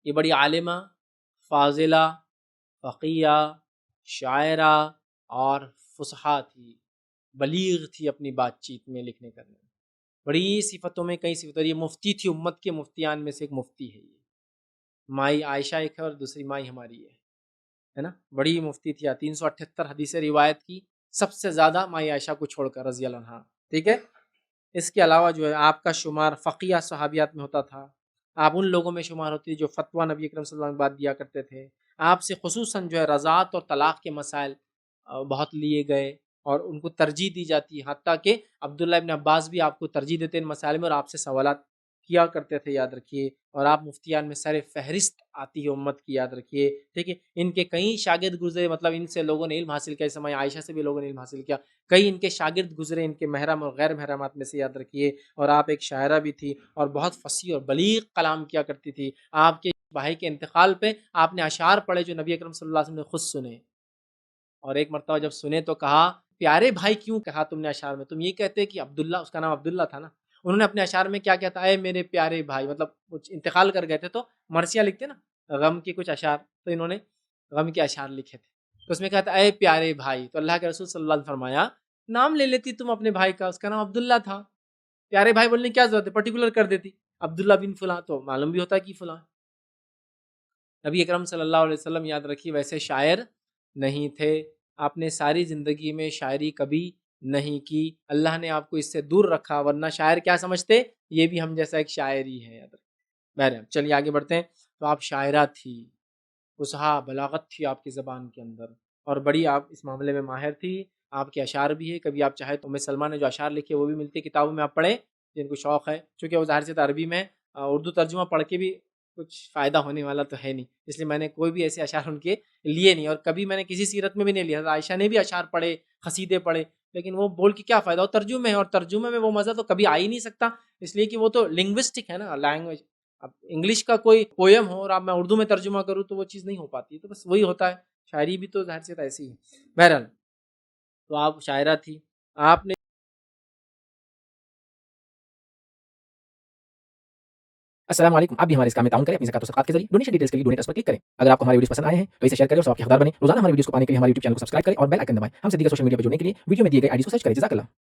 یہ بڑی عالمہ، فاضلہ، فقیہ، شاعرہ اور فصحا تھی، بلیغ تھی اپنی بات چیت میں، لکھنے کرنے میں، بڑی صفتوں میں کئی صفتوں. یہ مفتی تھی، امت کے مفتیان میں سے ایک مفتی ہے. یہ مائی عائشہ ایک ہے اور دوسری مائی ہماری ہے نا. بڑی مفتی تھی. 378 حدیث روایت کی، سب سے زیادہ مائی عائشہ کو چھوڑ کر رضی اللہ عنہا. ٹھیک ہے. اس کے علاوہ جو ہے آپ کا شمار فقیہ صحابیات میں ہوتا تھا. آپ ان لوگوں میں شمار ہوتی جو فتویٰ نبی اکرم صلی اللہ علیہ وسلم بات دیا کرتے تھے. آپ سے خصوصاً جو ہے رضاعت اور طلاق کے مسائل بہت لیے گئے اور ان کو ترجیح دی جاتی ہے، حتیٰ کہ عبداللہ ابن عباس بھی آپ کو ترجیح دیتے ان مسائل میں اور آپ سے سوالات کیا کرتے تھے، یاد رکھیے. اور آپ مفتیان میں سر فہرست آتی ہے امت کی، یاد رکھیے. ٹھیک ہے. ان کے کئی شاگرد گزرے، مطلب ان سے لوگوں نے علم حاصل کیا. سمائے عائشہ سے بھی لوگوں نے علم حاصل کیا. کئی ان کے شاگرد گزرے، ان کے محرم اور غیر محرمات میں سے، یاد رکھیے. اور آپ ایک شاعرہ بھی تھی اور بہت فصیح اور بلیغ کلام کیا کرتی تھی. آپ کے بھائی کے انتقال پہ آپ نے اشعار پڑھے جو نبی اکرم صلی اللہ علیہ وسلم نے خود سنے. اور ایک مرتبہ جب سنے تو کہا پیارے بھائی کیوں کہا تم نے اشعار میں؟ تم یہ کہتے کہ عبداللہ، اس کا نام عبداللہ تھا نا، انہوں نے اپنے اشعار میں کیا کہتا؟ اے میرے پیارے بھائی. مطلب کچھ انتقال کر گئے تھے تو مرثیہ لکھتے نا، غم کے کچھ اشعار، تو انہوں نے غم کے اشعار لکھے تھے. تو اس میں کہتا اے پیارے بھائی. تو اللہ کے رسول صلی اللہ علیہ وسلم فرمایا نام لے لیتی تم اپنے بھائی کا، اس کا نام عبداللہ تھا. پیارے بھائی بولنے کی کیا ضرورت ہے، پرٹیکولر کر دیتی عبداللہ بن فلاں، تو معلوم بھی ہوتا کہ فلاں. نبی اکرم صلی اللہ علیہ وسلم، یاد رکھیے، ویسے شاعر نہیں تھے. آپ نے ساری زندگی میں شاعری کبھی نہیں کی. اللہ نے آپ کو اس سے دور رکھا، ورنہ شاعر کیا سمجھتے؟ یہ بھی ہم جیسا ایک شاعر ہی ہے. یاد رکھیں. بہرحال چلیے آگے بڑھتے ہیں. تو آپ شاعرہ تھی، فصحا، بلاغت تھی آپ کی زبان کے اندر، اور بڑی آپ اس معاملے میں ماہر تھی. آپ کے اشعار بھی ہے، کبھی آپ چاہے تو ام سلمہ نے جو اشعار لکھے وہ بھی ملتے کتابوں میں، آپ پڑھیں جن کو شوق ہے. چونکہ وہ ظاہر سے عربی میں، اردو ترجمہ پڑھ کے بھی کچھ فائدہ ہونے والا تو ہے نہیں، اس لیے میں نے کوئی بھی ایسے اشعار ان کے لیے نہیں. اور کبھی میں نے کسی سیرت میں بھی نہیں لیا. حضرت عائشہ نے بھی اشعار پڑھے، قصیدے پڑھے، لیکن وہ بول کے کیا فائدہ، وہ ترجمے ہے، اور ترجمے میں وہ مزہ تو کبھی آ ہی نہیں سکتا، اس لیے کہ وہ تو لنگوسٹک ہے نا، لینگویج. اب انگلش کا کوئی پویم ہو اور اب میں اردو میں ترجمہ کروں تو وہ چیز نہیں ہو پاتی. تو بس وہی ہوتا ہے، شاعری بھی تو ظاہر سے ایسی ہے. بہرحال تو آپ شاعرہ تھی. آپ نے السلام علیکم. آپ بھی ہمارے اس کام میں تعاون کریں اپنی زکات و صدقات کے ذریعے. ڈونیشن ڈیٹیلز کے لیے ڈونیٹ پر کلک کریں. اگر آپ کو ہمارے ویڈیوز پسند آئے ہیں تو اسے شیئر کریں اور سب کے حقدار بنیں. روزانہ ہمارے ویڈیوز کو پانے کے لیے ہمارے یوٹیوب چینل کو سبسکرائب کریں اور بیل آئکن دبائیں. ہم سے دیگر سوشل میڈیا پر جڑنے کے لیے ویڈیو میں دیے گئے آئی ڈی کو سرچ کریں. جزاک اللہ.